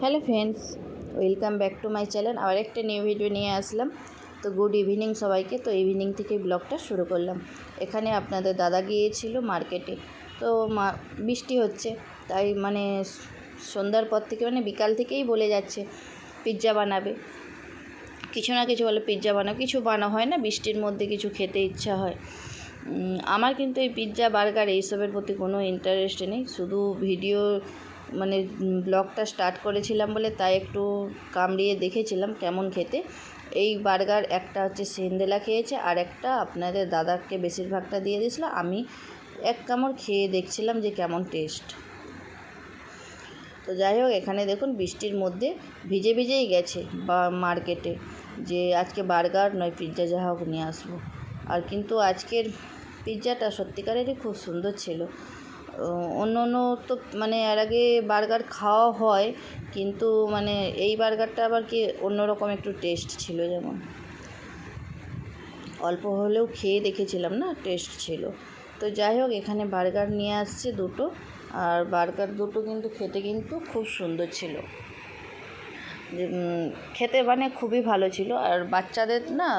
Hello friends, welcome back to my channel. আবার একটা new video নিয়ে আসলাম। তো গুড ইভিনিং সবাইকে। তো ইভিনিং থেকে ব্লগটা শুরু করলাম। এখানে আপনাদের দাদা গিয়েছিল মার্কেটে। তো বৃষ্টি হচ্ছে, তাই মানে সন্ধ্যার পর থেকে মানে বিকাল থেকেই বলে যাচ্ছে পিৎজা বানাবে, কিছু না কিছু বলে পিৎজা বানাবে, কিছু বানা হয় না, বৃষ্টির মধ্যে কিছু খেতে ইচ্ছা হয়। আমার কিন্তু এই পিৎজা বার্গার এইসবের প্রতি কোনো ইন্টারেস্ট নেই। শুধু ভিডিও মানে ব্লগটা স্টার্ট করেছিলাম বলে তাই একটু কামড়িয়ে দেখেছিলাম কেমন খেতে। এই বার্গার একটা হচ্ছে সেন্দেলা খেয়েছে, আর একটা আপনাদের দাদাকে বেশিরভাগটা দিয়ে দিয়েছিল। আমি এক কামড় খেয়ে দেখছিলাম যে কেমন টেস্ট। তো যাই হোক, এখানে দেখুন বৃষ্টির মধ্যে ভিজে ভিজেই গেছে বা মার্কেটে যে আজকে বার্গার নয় পিৎজা যা হোক নিয়ে আসবো। আর কিন্তু আজকের পিৎজাটা সত্যিকারেরই খুব সুন্দর ছিল। অন্য তো মানে এর আগে বার্গার খাওয়া হয়, কিন্তু মানে এই বার্গারটা আবার কি অন্যরকম একটু টেস্ট ছিল। যেমন অল্প হলেও খেয়ে দেখেছিলাম না, টেস্ট ছিল। তো যাই হোক, এখানে বার্গার নিয়ে আসছে দুটো, আর বার্গার দুটো কিন্তু খেতে কিন্তু খুব সুন্দর ছিল। খেতে মানে খুবই ভালো ছিল। আর বাচ্চাদের না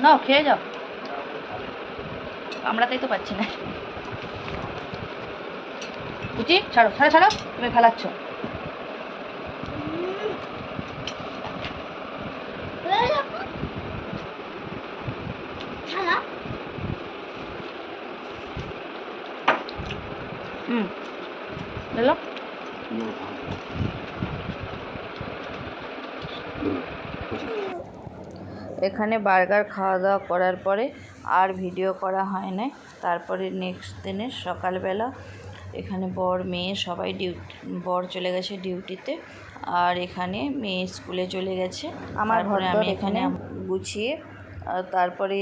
না খেয়ে যাও, আমরাতেই তো পাচ্ছি না। বুঝি ছাড়ো ছাড়ো ছাড়ো, তুমি ফেলাচ্ছ। বুঝলো, এখানে বার্গার খাওয়া দাওয়া করার পরে আর ভিডিও করা হয় না। তারপরে নেক্সট দিনে সকালবেলা এখানে বর মেয়ে সবাই বর চলে গেছে ডিউটিতে, আর এখানে মেয়ে স্কুলে চলে গেছে। আমার ঘরে আমি এখানে গুছিয়ে তারপরে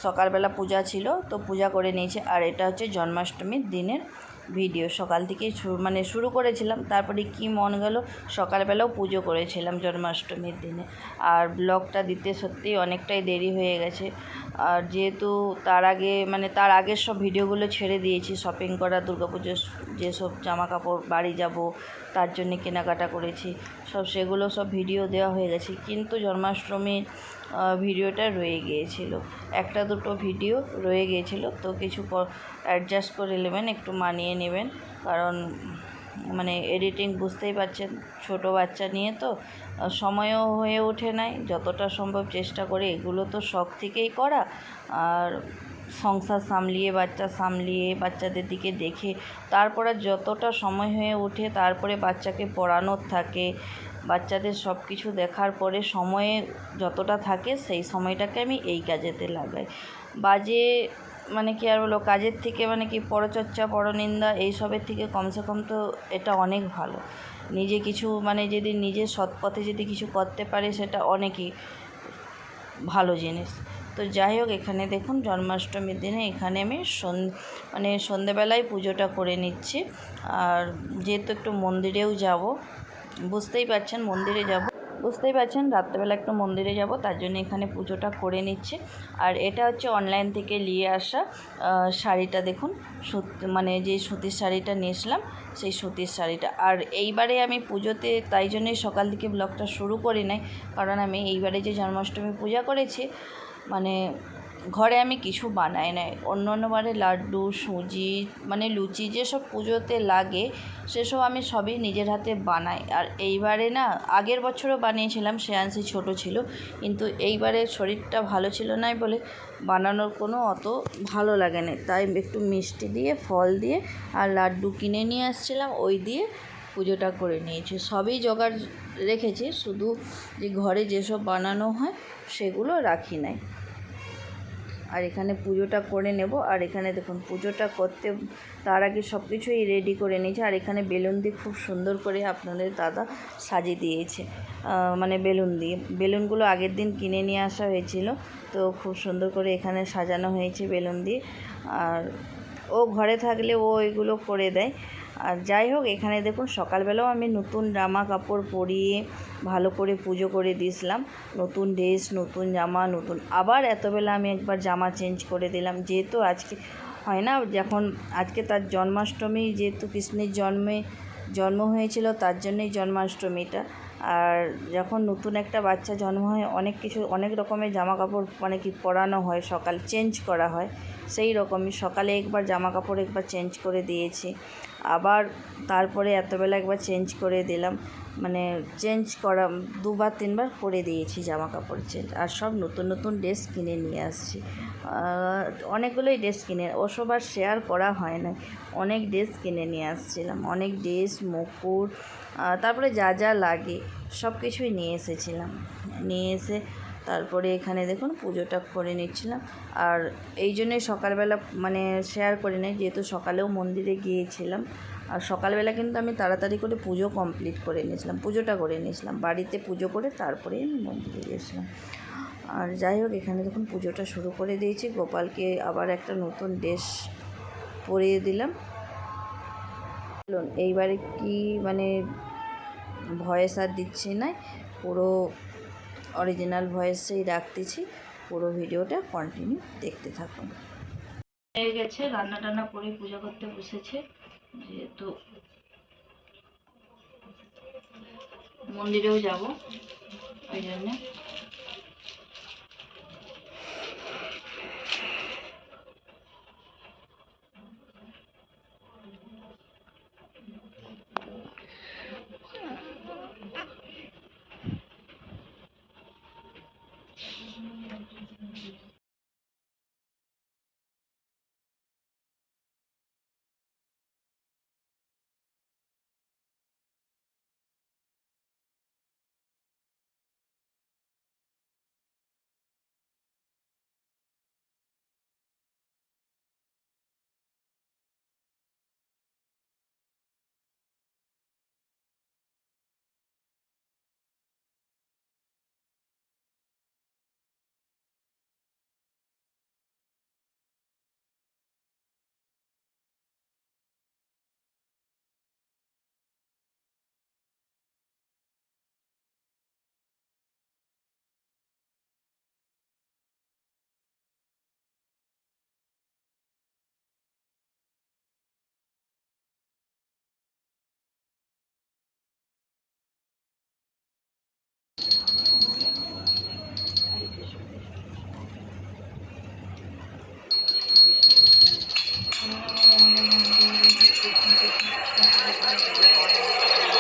সকালবেলা পূজা ছিল, তো পূজা করে নিয়েছে। আর এটা হচ্ছে জন্মাষ্টমীর দিনের ভিডিও। সকাল থেকেই মানে শুরু করেছিলাম, তারপরে কি মন গেল সকালবেলাও পুজো করেছিলাম জন্মাষ্টমীর দিনে। আর ব্লগটা দিতে সত্যিই অনেকটাই দেরি হয়ে গেছে। আর যেহেতু তার আগের সব ভিডিওগুলো ছেড়ে দিয়েছি, শপিং করা, দুর্গাপুজোর যেসব জামা কাপড় বাড়ি যাব তার জন্য কেনাকাটা করেছি, সেগুলো সব ভিডিও দেওয়া হয়ে গেছে। কিন্তু জন্মাষ্টমীর ভিডিওটা রয়ে গিয়েছিল, একটা দুটো ভিডিও রয়ে গিয়েছিল। তো কিছু অ্যাডজাস্ট করে নেবেন, একটু মানিয়ে নেবেন, কারণ মানে এডিটিং বুঝতেই পারছেন, ছোট বাচ্চা নিয়ে তো সময়ও হয়ে ওঠে নাই। যতটা সম্ভব চেষ্টা করে, এগুলো তো শখ থেকেই করা, আর সংসার সামলিয়ে বাচ্চা সামলিয়ে বাচ্চাদের দিকে দেখে তারপরে যতটা সময় হয়ে ওঠে, তারপরে বাচ্চাকে পড়ানোর থাকে, বাচ্চাদের সব কিছু দেখার পরে সময়ে যতটা থাকে সেই সময়টাকে আমি এই কাজেতে লাগাই। বাজে মানে কি আর বলো, কাজের থেকে মানে কি পরচর্চা পরনিন্দা এইসবের থেকে কমসে কম তো এটা অনেক ভালো। নিজে কিছু মানে যদি নিজের সৎ পথে যদি কিছু করতে পারে, সেটা অনেকই ভালো জিনিস। তো যাই হোক, এখানে দেখুন জন্মাষ্টমীর দিনে এখানে আমি সন্ধেবেলায় পুজোটা করে নিচ্ছি। আর যেহেতু একটু মন্দিরেও যাব, বুঝতেই পারছেন রাত্রেবেলা একটু মন্দিরে যাব, তার জন্য এখানে পুজোটা করে নিচ্ছে। আর এটা হচ্ছে অনলাইন থেকে নিয়ে আসা শাড়িটা দেখুন, মানে যে সুতির শাড়িটা নিয়েছিলাম সেই সুতির শাড়িটা। আর এইবারে আমি পুজোতে তাই জন্যই সকাল থেকে ব্লগটা শুরু করি নাই, কারণ আমি এইবারে যে জন্মাষ্টমী পূজা করেছি মানে ঘরে আমি কিছু বানাই নাই। অন্যবারে লাড্ডু, সুজি, মানে লুচি যেসব পুজোতে লাগে সেসব আমি সবই নিজের হাতে বানাই। আর এইবারে না, আগের বছরও বানিয়েছিলাম, শ্রেয়াংশী ছোট ছিল, কিন্তু এইবারে শরীরটা ভালো ছিল না বলে বানানোর কোনো অত ভালো লাগে না। তাই একটু মিষ্টি দিয়ে, ফল দিয়ে আর লাড্ডু কিনে নিয়ে আসছিলাম, ওই দিয়ে পুজোটা করে নিয়েছি। সবই জোগাড় রেখেছি, শুধু যে ঘরে যেসব বানানো হয় সেগুলো রাখি নাই। আর এখানে পুজোটা করে নেব। আর এখানে দেখুন পুজোটা করতে তার আগে সব কিছুই রেডি করে নিয়েছে। আর এখানে বেলুন দিয়ে খুব সুন্দর করে আপনাদের দাদা সাজিয়ে দিয়েছে, মানে বেলুনগুলো আগের দিন কিনে নিয়ে আসা হয়েছিল, তো খুব সুন্দর করে এখানে সাজানো হয়েছে বেলুন দিয়ে। আর ও ঘরে থাকলে ও এগুলো করে দেয়। আর যাই হোক, এখানে দেখুন সকালবেলাও আমি নতুন জামা কাপড় পরিয়ে ভালো করে পুজো করে দিয়েছিলাম। নতুন ড্রেস, নতুন জামা, নতুন আবার এতবেলা আমি একবার জামা চেঞ্জ করে দিলাম, যেহেতু আজকে হয় না, যখন আজকে তার জন্মাষ্টমী, যেহেতু কৃষ্ণের জন্ম হয়েছিল, তার জন্যই জন্মাষ্টমীটা। আর যখন নতুন একটা বাচ্চা জন্ম হয়, অনেক রকমের জামা কাপড় মানে কি পরানো হয়, সকাল চেঞ্জ করা হয়। সেই রকমই সকালে একবার জামা কাপড় একবার চেঞ্জ করে দিয়েছি, আবার তারপরে এতবেলা একবার চেঞ্জ করে দিলাম। মানে চেঞ্জ করা 2-3 বার করে দিয়েছি জামা কাপড় চেঞ্জ। আর সব নতুন নতুন ড্রেস কিনে নিয়ে আসছি, অনেকগুলোই ড্রেস কিনে, ওসব আর শেয়ার করা হয় না। অনেক ড্রেস কিনে নিয়ে আসছিলাম, অনেক ড্রেস, মুকুট, তারপরে যা যা লাগে সব কিছুই নিয়ে এসেছিলাম। নিয়ে এসে তারপরে এখানে দেখুন পুজোটা করে নিচ্ছিলাম। আর এই জন্যই সকালবেলা মানে শেয়ার করি নাই, যেহেতু সকালেও মন্দিরে গিয়েছিলাম। আর সকালবেলা কিন্তু আমি তাড়াতাড়ি করে পুজো কমপ্লিট করে নিয়েছিলাম, পুজোটা করে নিয়েছিলাম, বাড়িতে পুজো করে তারপরে আমি মন্দিরে গিয়েছিলাম। আর যাই হোক, এখানে দেখুন পুজোটা শুরু করে দিয়েছি। গোপালকে আবার একটা নতুন ড্রেস পরিয়ে দিলাম। এইবারে কি মানে ভয়েস আর দিচ্ছি না, পুরো অরিজিনাল ভয়েসেই রাখতেছি। পুরো ভিডিওটা কন্টিনিউ দেখতে থাকুন। হয়ে গেছে, রান্না টান্না করে পূজা করতে বসেছে, যেহেতু মন্দিরেও যাব ওই জন্যে।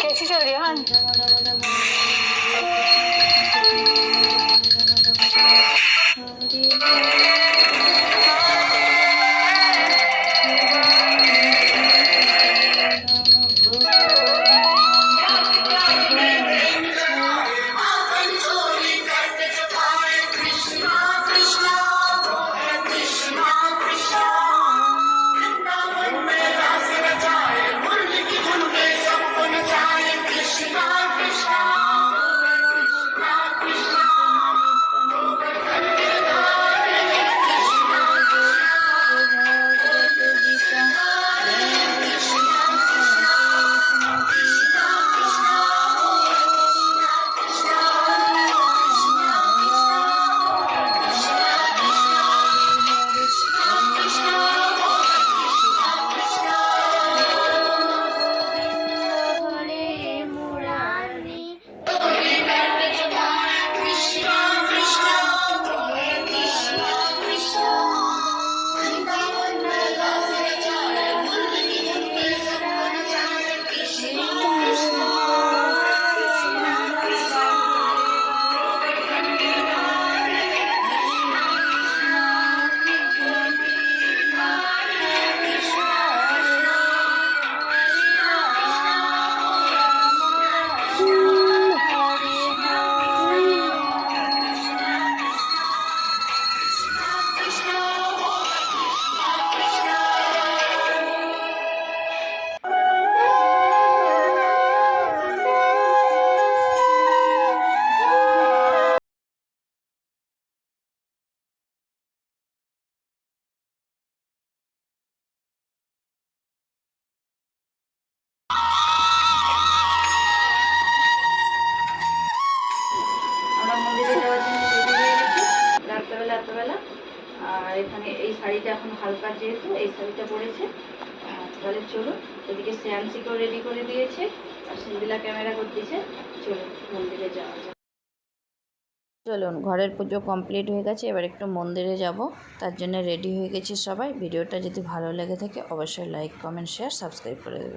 कैसी चल रही है? हाँ রাত্রেবেলা। আর এখানে এই শাড়িটা এখন হালকা, যেহেতু এই শাড়িটা পরেছে। তাহলে চলুন, এদিকে শ্রেয়াংশীকেও রেডি করে দিয়েছে আর সিন্দিলা ক্যামেরা করতেছে। চলুন মন্দিরে যাওয়া যাক। চলুন, ঘরের পুজো কমপ্লিট হয়ে গেছে, এবার একটু মন্দিরে যাব, তার জন্য রেডি হয়ে গেছি সবাই। ভিডিওটা যদি ভালো লেগে থাকে অবশ্যই লাইক, কমেন্ট, শেয়ার, সাবস্ক্রাইব করে দেবেন।